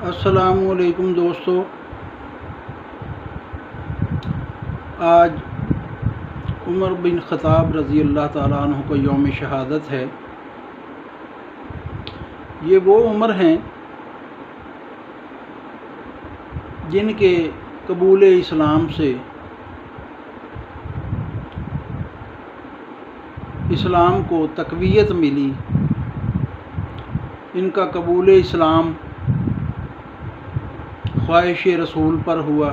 अस्सलामुअलैकुम दोस्तों, आज उमर बिन ख़त्ताब रज़ी अल्लाह ताला अन्हु को यौम शहादत है। ये वो उमर हैं जिनके कबूल इस्लाम से इस्लाम को तक़वियत मिली। इनका कबूल इस्लाम ख्वाहिश रसूल पर हुआ।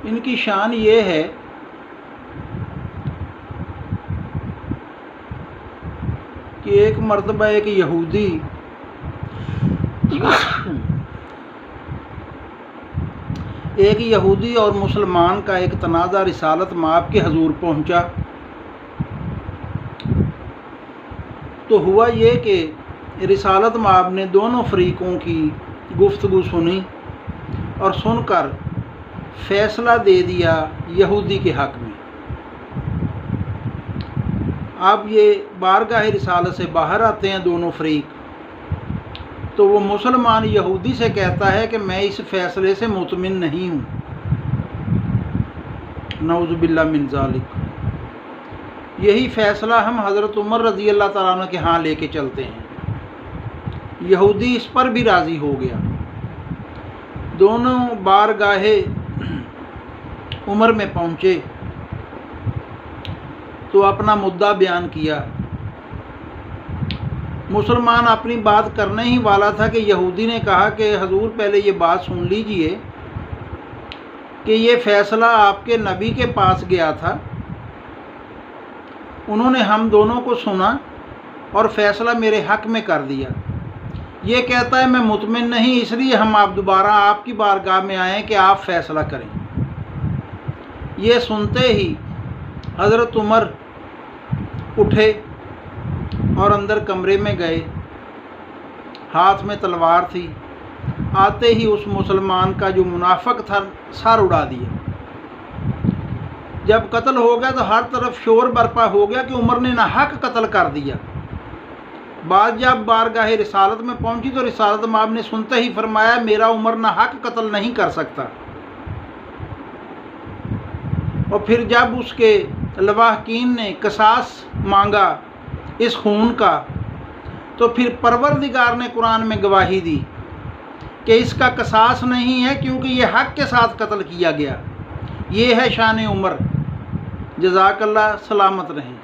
इनकी शान ये है कि एक मर्तबा एक यहूदी और मुसलमान का एक तनाज़ा रिसालत माब के हजूर पहुंचा। तो हुआ ये कि रिसालत माब ने दोनों फरीकों की गुफ्तगू सुनी और सुनकर फ़ैसला दे दिया यहूदी के हक़ में। अब ये बारगाह रिसालत से बाहर आते हैं दोनों फरीक, तो वो मुसलमान यहूदी से कहता है कि मैं इस फ़ैसले से मुतमिन नहीं हूँ, नऊज़ु बिल्लाह मिन ज़ालिक। यही फ़ैसला हम हज़रत उमर रज़ी अल्लाह ताला अन्हु के यहाँ लेके चलते हैं। यहूदी इस पर भी राज़ी हो गया। दोनों बारगाहे उमर में पहुँचे तो अपना मुद्दा बयान किया। मुसलमान अपनी बात करने ही वाला था कि यहूदी ने कहा कि हजूर पहले ये बात सुन लीजिए कि ये फ़ैसला आपके नबी के पास गया था, उन्होंने हम दोनों को सुना और फ़ैसला मेरे हक़ में कर दिया। ये कहता है मैं मुतमिन नहीं, इसलिए हम आप दोबारा आपकी बारगाह में आए कि आप फ़ैसला करें। ये सुनते ही हज़रत उमर उठे और अंदर कमरे में गए। हाथ में तलवार थी। आते ही उस मुसलमान का जो मुनाफिक था सर उड़ा दिया। जब कत्ल हो गया तो हर तरफ शोर बरपा हो गया कि उमर ने नाहक कत्ल कर दिया। बात जब बारगाह रिसालत में पहुंची तो रिसालत माब ने सुनते ही फरमाया मेरा उमर नाहक कत्ल नहीं कर सकता। और फिर जब उसके लवाहकीन ने कसास मांगा इस खून का, तो फिर परवरदिगार ने कुरान में गवाही दी कि इसका कसास नहीं है, क्योंकि ये हक़ के साथ कत्ल किया गया। ये है शान उमर। जज़ाकल्लाह, सलामत रहें।